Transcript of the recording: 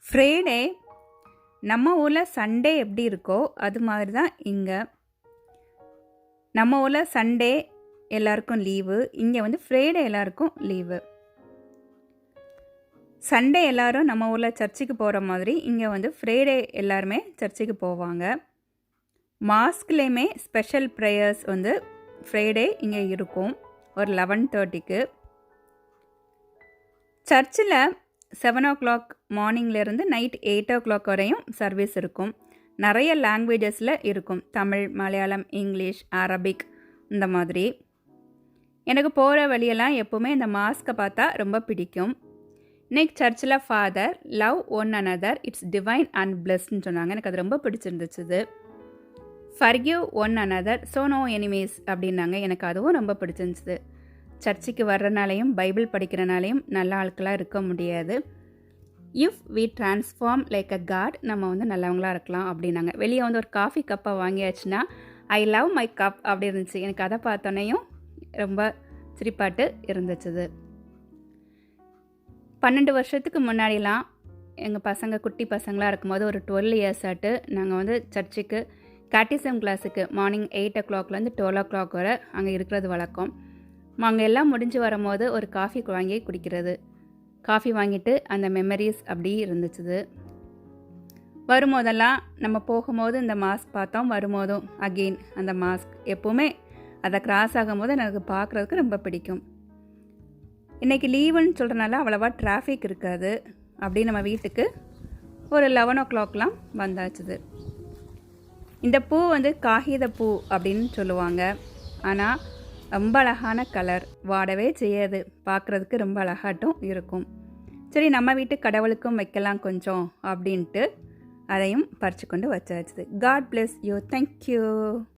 Friday நம்ம ஊரில் Sunday எப்படி இருக்கோ அது மாதிரி தான் இங்கே. நம்ம ஊரில் சண்டே எல்லாருக்கும் லீவு, இங்கே வந்து ஃப்ரைடே எல்லாருக்கும் லீவு. சண்டே எல்லோரும் நம்ம ஊரில் சர்ச்சுக்கு போகிற மாதிரி இங்கே வந்து ஃப்ரைடே எல்லாருமே சர்ச்சுக்கு போவாங்க. மாஸ்க்லேயுமே ஸ்பெஷல் ப்ரேயர்ஸ் வந்து ஃப்ரைடே இங்கே இருக்கும் ஒரு 11:30க்கு. சர்ச்சில் 7 o'clock மார்னிங்லேருந்து நைட் 8 o'clock வரையும் சர்வீஸ் இருக்கும். நிறைய லாங்குவேஜஸில் இருக்கும், தமிழ், மலையாளம், இங்கிலீஷ், அரபிக் இந்த மாதிரி. எனக்கு போகிற வழியெல்லாம் எப்போவுமே இந்த மாஸ்கை பார்த்தா ரொம்ப பிடிக்கும். இன்றைக்கி சர்ச்சில் father love one another it's divine and பிளஸ்ன்னு சொன்னாங்க. எனக்கு அது ரொம்ப பிடிச்சிருந்துச்சு. Forgive one another so no enemies அப்படின்னாங்க. எனக்கு அதுவும் ரொம்ப பிடிச்சிருந்துச்சு. சர்ச்சுக்கு வர்றனாலையும் பைபிள் படிக்கிறனாலையும் நல்ல ஆட்களாக இருக்க முடியாது. If we transform like a God, நம்ம வந்து நல்லவங்களாக இருக்கலாம் அப்படின்னாங்க. வெளியே வந்து ஒரு காஃபி கப்பை வாங்கியாச்சுன்னா ஐ லவ் மை கப் அப்படி இருந்துச்சு. எனக்கு அதை பார்த்தோன்னையும் ரொம்ப சிரிப்பாட்டு இருந்துச்சு. 12 வருஷத்துக்கு முன்னாடிலாம் எங்கள் பசங்க குட்டி பசங்களாக இருக்கும்போது ஒரு 12 years ஆட்டு நாங்கள் வந்து சர்ச்சுக்கு கேட்டிசம் கிளாஸுக்கு மார்னிங் 8 o'clockலேருந்து 12 o'clock வரை அங்கே இருக்கிறது வழக்கம். அங்கே எல்லாம் முடிஞ்சு வரும்போது ஒரு காஃபி வாங்கி குடிக்கிறது. காஃபி வாங்கிட்டு அந்த மெமரிஸ் அப்படி இருந்துச்சு. வரும்போதெல்லாம் நம்ம போகும்போது இந்த மாஸ்க் பார்த்தோம், வரும்போதும் அகெயின் அந்த மாஸ்க் எப்போவுமே அதை கிராஸ் ஆகும்போது எனக்கு பார்க்குறதுக்கு ரொம்ப பிடிக்கும். இன்றைக்கி லீவுன்னு சொல்கிறனால அவ்வளோவா டிராஃபிக் இருக்காது. அப்படி நம்ம வீட்டுக்கு ஒரு 11 o'clockலாம் வந்தாச்சுது. இந்த பூ வந்து காகித பூ அப்படின்னு சொல்லுவாங்க. ஆனால் ரொம்ப அழகான கலர், வாடவே செய்யாது, பார்க்குறதுக்கு ரொம்ப அழகாட்டும் இருக்கும். சரி, நம்ம வீட்டு கடவுளுக்கும் வைக்கலாம் கொஞ்சம் அப்படின்ட்டு அதையும் பறித்து கொண்டு வச்சாச்சு. God bless you. தேங்க்யூ.